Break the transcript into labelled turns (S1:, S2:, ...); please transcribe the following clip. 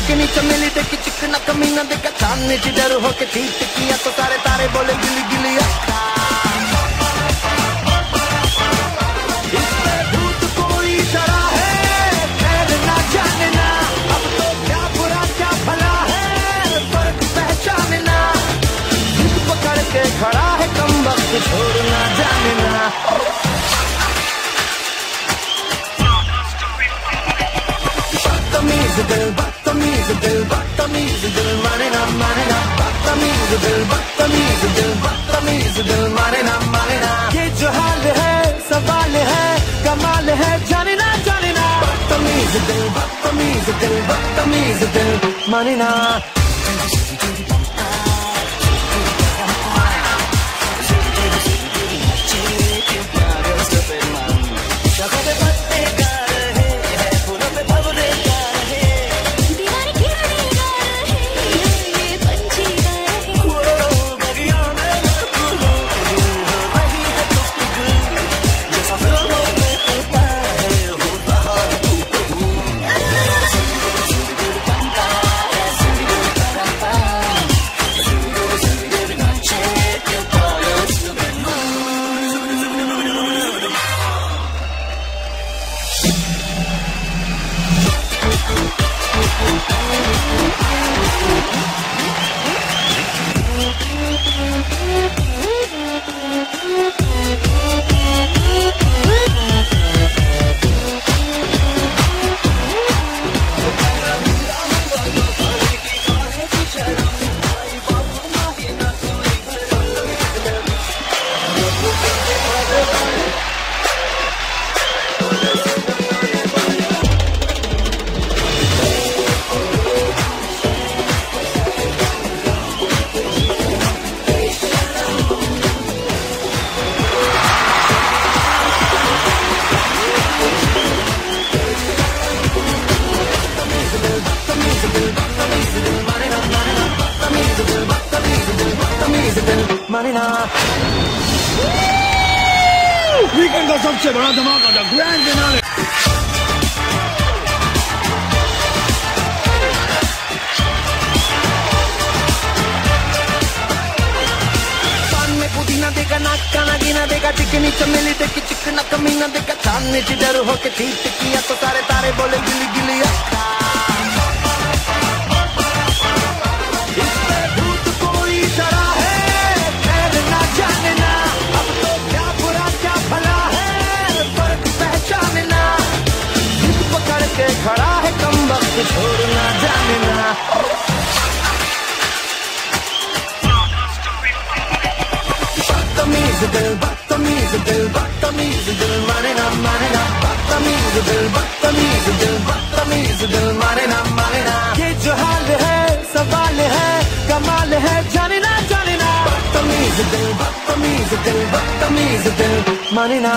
S1: चिकनी चमेली देखी चिकना कमीना देखा चांदनी ची डर होके चीट किया तो सारे तारे बोले गिली गिली अच्छा। इसमें भूत कोई डरा है खैर ना जाने ना, अब तो क्या बुरा क्या भला है फर्क पहचाने ना, जिद पकड़ के खड़ा है कम वक्त छोड़ना जाने ना। बदतमीज दिल बदतमीज दिल बदतमीज दिल माने ना बदतमीज दिल बदतमीज दिल बदतमीज दिल माने ना। ये जो हाल है सवाल है कमाल है जाने ना बदतमीज दिल बदतमीज दिल बदतमीज दिल माने ना।
S2: वीकेंड का सबसे बड़ा धमाका था ग्रैंड फिनाले।
S1: पान में पुदीना देखा नाक काना गिना देखा चिकनी चमेली देखी चिकना कमीना देखा चांदनी ची डर होके चीट किया तो सारे तारे बोले गिली गिली अच्छा। इसमें भूत कोई डरा है खैर ना जाने ना, अब तो क्या बुरा क्या भला है फर्क पहचाने ना, जिद पकड़ के खड़ा है कम वक्त छोड़ना जाने ना। बदतमीज दिल बदतमीज दिल बदतमीज दिल माने ना बदतमीज दिल बदतमीज दिल बदतमीज दिल माने ना। ये जो हाल है सवाल है कमाल है जाने ना बदतमीज दिल बदतमीज दिल बदतमीज दिल माने ना।